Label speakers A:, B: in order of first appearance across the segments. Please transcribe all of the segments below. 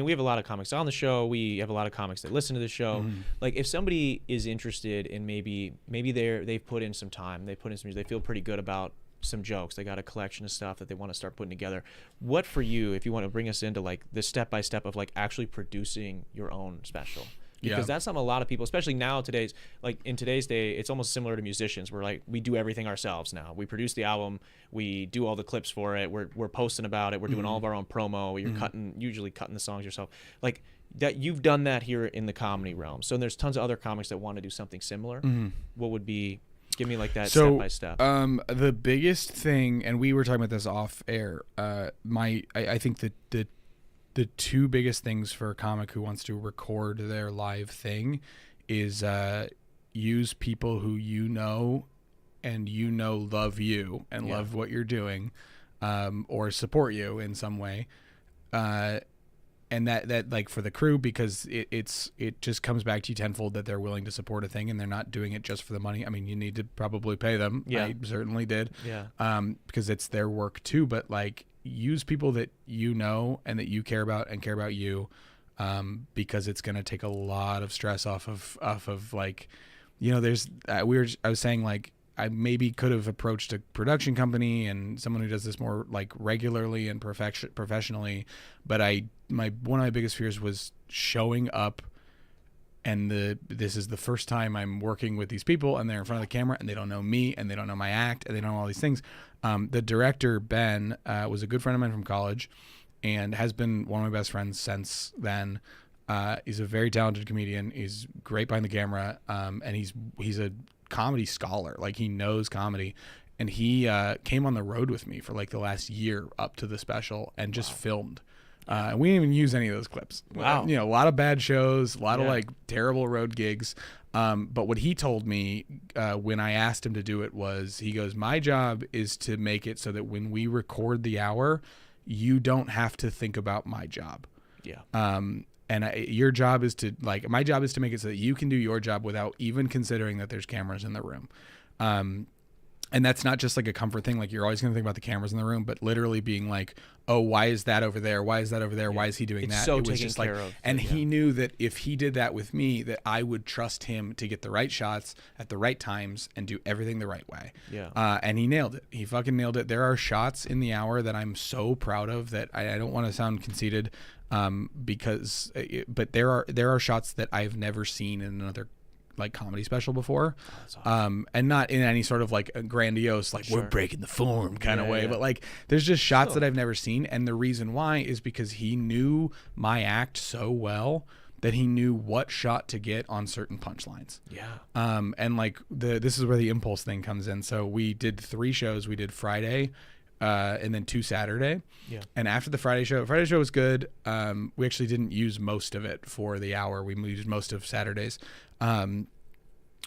A: And we have a lot of comics on the show. We have a lot of comics that listen to the show. Like if somebody is interested in maybe they've put in some time, they put in some music, they feel pretty good about some jokes, they got a collection of stuff that they want to start putting together. What for you, if you want to bring us into like the step by step of like actually producing your own special? Because that's something a lot of people, especially now in today's day, it's almost similar to musicians. We're like, we do everything ourselves now. We produce the album, we do all the clips for it, we're posting about it, we're doing all of our own promo, you're usually cutting the songs yourself. Like that, you've done that here in the comedy realm. So there's tons of other comics that want to do something similar. What would be, give me like that step by step.
B: The biggest thing, and we were talking about this off air, I think that the two biggest things for a comic who wants to record their live thing is use people who love you and love what you're doing, or support you in some way, and that like for the crew, because it just comes back to you tenfold that they're willing to support a thing and they're not doing it just for the money. I mean, you need to probably pay them. I certainly did. Because it's their work too, but like, use people that you know and that you care about and care about you, because it's going to take a lot of stress off of like, you know, there's I was saying like I maybe could have approached a production company and someone who does this more like regularly and professionally, but one of my biggest fears was showing up and this is the first time I'm working with these people and they're in front of the camera and they don't know me and they don't know my act and they don't know all these things. The director, Ben, was a good friend of mine from college and has been one of my best friends since then. He's a very talented comedian. He's great behind the camera. And he's a comedy scholar. Like, he knows comedy. And he came on the road with me for like the last year up to the special and just filmed. We didn't even use any of those clips.
A: Wow.
B: You know, a lot of bad shows, a lot of like terrible road gigs. But what he told me when I asked him to do it was, he goes, my job is to make it so that when we record the hour, you don't have to think about my job. Your job is to my job is to make it so that you can do your job without even considering that there's cameras in the room. And that's not just like a comfort thing. Like, you're always going to think about the cameras in the room, but literally being like, oh, why is that over there? Why is that over there? Why is he doing that?
A: So
B: it was just like, and he knew that if he did that with me, that I would trust him to get the right shots at the right times and do everything the right way. And he nailed it. He fucking nailed it. There are shots in the hour that I'm so proud of that I don't want to sound conceited, but there are shots that I've never seen in another like comedy special before. Awesome. And not in any sort of like a grandiose like we're breaking the form kind of way, but like there's just shots that I've never seen, and the reason why is because he knew my act so well that he knew what shot to get on certain punchlines. And like this is where the impulse thing comes in. So we did 3 shows. We did Friday, and then 2 Saturday. And after the Friday show was good. We actually didn't use most of it for the hour. We used most of Saturdays.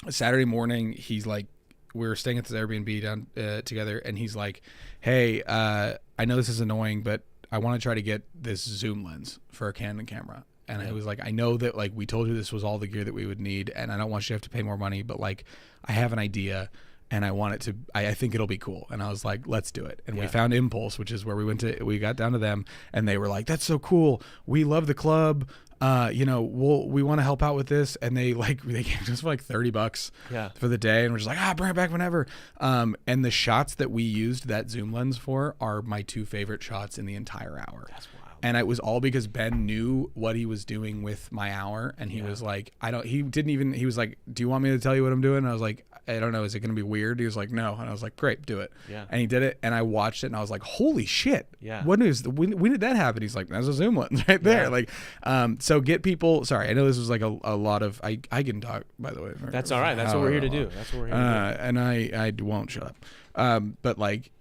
B: Saturday morning, he's like, we were staying at this Airbnb down together, and he's like, hey, I know this is annoying, but I want to try to get this zoom lens for a Canon camera. And I was like, I know that like we told you this was all the gear that we would need, and I don't want you to have to pay more money, but like I have an idea and I want it to, I think it'll be cool. And I was like, let's do it. And we found Impulse, which is where we got down to them, and they were like, that's so cool. We love the club. You know, we want to help out with this. And they gave us for like $30 for the day. And we're just like, bring it back whenever. And the shots that we used that zoom lens for are my 2 favorite shots in the entire hour. That's wild. And it was all because Ben knew what he was doing with my hour. And he was like, he was like, do you want me to tell you what I'm doing? And I was like, I don't know. Is it going to be weird? He was like, no. And I was like, great, do it. And he did it. And I watched it and I was like, holy shit. When did that happen? He's like, that's a zoom lens right there. Like, so get people, sorry, I know this was like a lot of, I can talk, by the way.
A: That's all right. That's what we're here to do.
B: And I won't shut up. But like,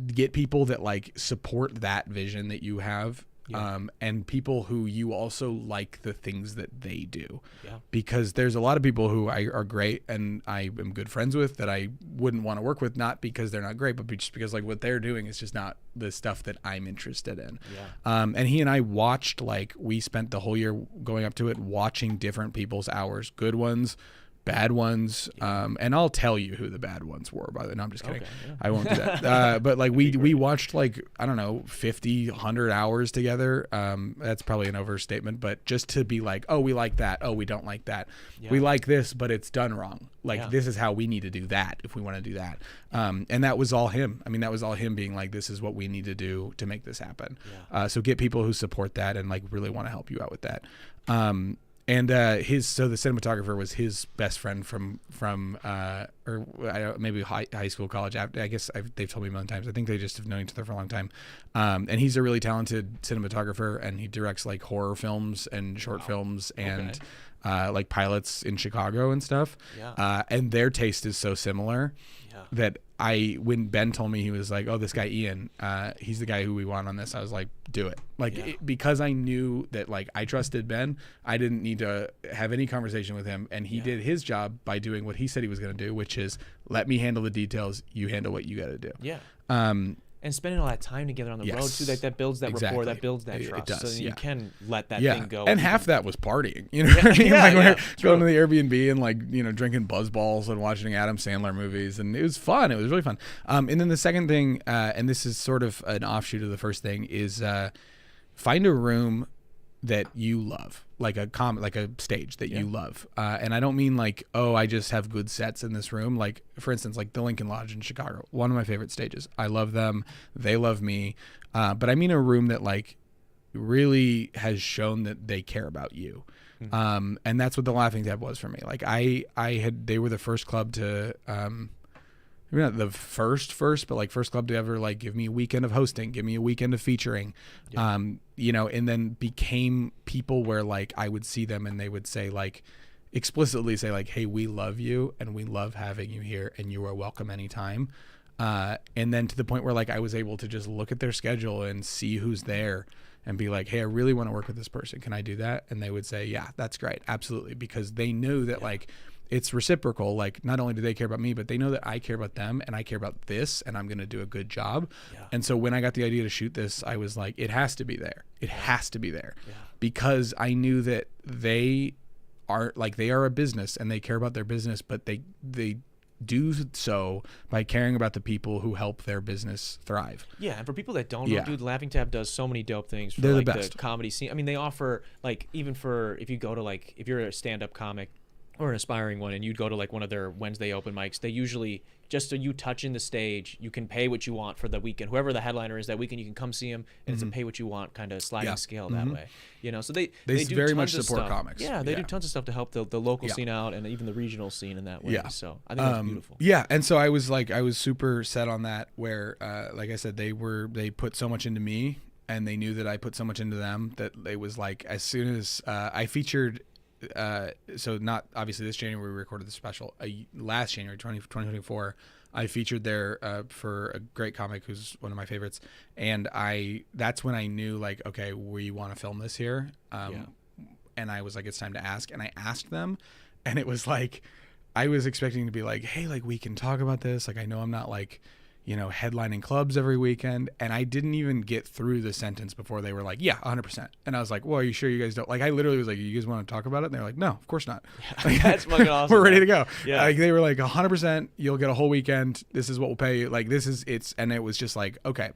B: get people that like support that vision that you have, and people who you also like the things that they do, because there's a lot of people who are great and I am good friends with that I wouldn't want to work with, not because they're not great, but just because like what they're doing is just not the stuff that I'm interested in. And he and I watched, like, we spent the whole year going up to it watching different people's hours, good ones, bad ones. And I'll tell you who the bad ones were, by the way. No, I'm just kidding.
A: Okay, yeah.
B: I won't do that. But like we watched like, I don't know, 50, 100 hours together. That's probably an overstatement, but just to be like, oh, we like that. Oh, we don't like that.
A: Yeah.
B: We like this, but it's done wrong. Like
A: Yeah.
B: this is how we need to do that if we want to do that. And that was all him. I mean, that was all him being like, this is what we need to do to make this happen.
A: Yeah.
B: So get people who support that and like really want to help you out with that. And so the cinematographer was his best friend from or I don't, maybe high school, college. I guess they've told me a million times. I think they just have known each other for a long time. And he's a really talented cinematographer, and he directs like horror films and short films and like pilots in Chicago and stuff.
A: Yeah.
B: And their taste is so similar that when Ben told me, he was like, oh, this guy Ian, he's the guy who we want on this. I was like, do it. Like because I knew that like I trusted Ben, I didn't need to have any conversation with him, and he did his job by doing what he said he was going to do, which is let me handle the details, you handle what you got to do.
A: Yeah. And spending all that time together on the road too, that builds that rapport, that builds that trust.
B: It does,
A: so you can let that thing go.
B: And half that was partying. You know what I mean? Like we're going to the Airbnb and like, you know, drinking Buzz Balls and watching Adam Sandler movies, and it was fun. It was really fun. And then the second thing, and this is sort of an offshoot of the first thing, is find a room that you love, like a stage that you love. And I don't mean like, oh, I just have good sets in this room. Like, for instance, like the Lincoln Lodge in Chicago, one of my favorite stages. I love them. They love me. But I mean a room that like really has shown that they care about you. And that's what the Laughing Tab was for me. Like they were the first club to, maybe not the first, but like first club to ever like give me a weekend of hosting, give me a weekend of featuring, you know, and then became people where like I would see them and they would say like explicitly say like, hey, we love you and we love having you here and you are welcome anytime. And then to the point where like I was able to just look at their schedule and see who's there and be like, hey, I really want to work with this person. Can I do that? And they would say, yeah, that's great. Absolutely. Because they knew that like, it's reciprocal. Like not only do they care about me, but they know that I care about them and I care about this and I'm going to do a good job. And so when I got the idea to shoot this, I was like, it has to be there. It has to be there because I knew that they are a business and they care about their business, but they do so by caring about the people who help their business thrive.
A: Yeah, and for people that don't know, dude, Laughing Tab does so many dope things for
B: They're
A: like
B: the best.
A: the comedy scene. I mean, they offer like even for if you go to like if you're a stand-up comic or an aspiring one and you'd go to like one of their Wednesday open mics, they usually just so you touch in the stage, you can pay what you want for the weekend. Whoever the headliner is that weekend, you can come see him, and it's a pay what you want kind of sliding scale that way. You know, so they do
B: very
A: tons
B: much
A: of
B: support
A: stuff.
B: comics.
A: Yeah, they do tons of stuff to help the local scene out and even the regional scene in that way. So I think that's beautiful.
B: Yeah, and so I was super set on that. Where, like I said, they put so much into me, and they knew that I put so much into them that it was like as soon as I featured. So not obviously this January we recorded the special. Last January 2024, I featured there for a great comic who's one of my favorites, and that's when I knew like, okay, we want to film this here. And I was like, it's time to ask, and I asked them, and it was like I was expecting to be like, hey, like we can talk about this. Like I know I'm not like, you know, headlining clubs every weekend. And I didn't even get through the sentence before they were like, yeah, 100%. And I was like, well, are you sure you guys don't? Like, I literally was like, you guys want to talk about it? And they're like, no, of course not. Like,
A: that's fucking awesome.
B: We're ready to go.
A: Yeah.
B: Like, they were like, 100%, you'll get a whole weekend. This is what we'll pay you. Like, and it was just like, okay.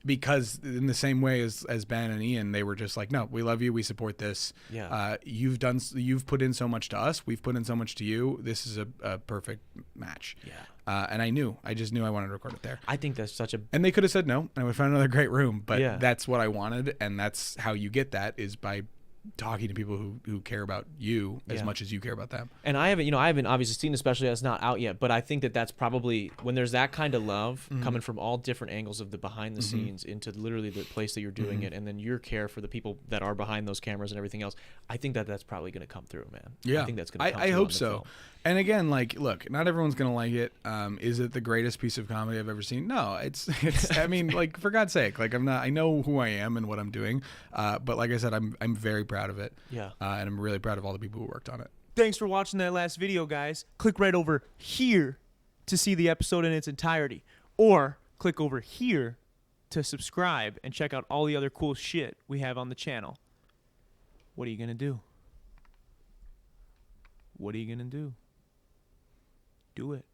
B: Because in the same way as Ben and Ian, they were just like, no, we love you. We support this. You've put in so much to us. We've put in so much to you. This is a perfect match. And I just knew I wanted to record it there.
A: I think that's such a...
B: And they could have said no, and I would find another great room, but that's what I wanted, and that's how you get that is by talking to people who care about you as much as you care about them.
A: And I haven't obviously seen, especially that's not out yet, but I think that's probably when there's that kind of love coming from all different angles of the behind the scenes into literally the place that you're doing it, and then your care for the people that are behind those cameras and everything else. I think that's probably going to come through, man.
B: Yeah,
A: I think that's going to come
B: I
A: through.
B: hope so. And again, like, look, not everyone's going to like it. Is it the greatest piece of comedy I've ever seen? No, it's I mean, like, for God's sake, like, I know who I am and what I'm doing. But like I said, I'm very proud of it.
A: Yeah.
B: And I'm really proud of all the people who worked on it.
C: Thanks for watching that last video, guys. Click right over here to see the episode in its entirety. Or click over here to subscribe and check out all the other cool shit we have on the channel. What are you going to do? What are you going to do? Do it.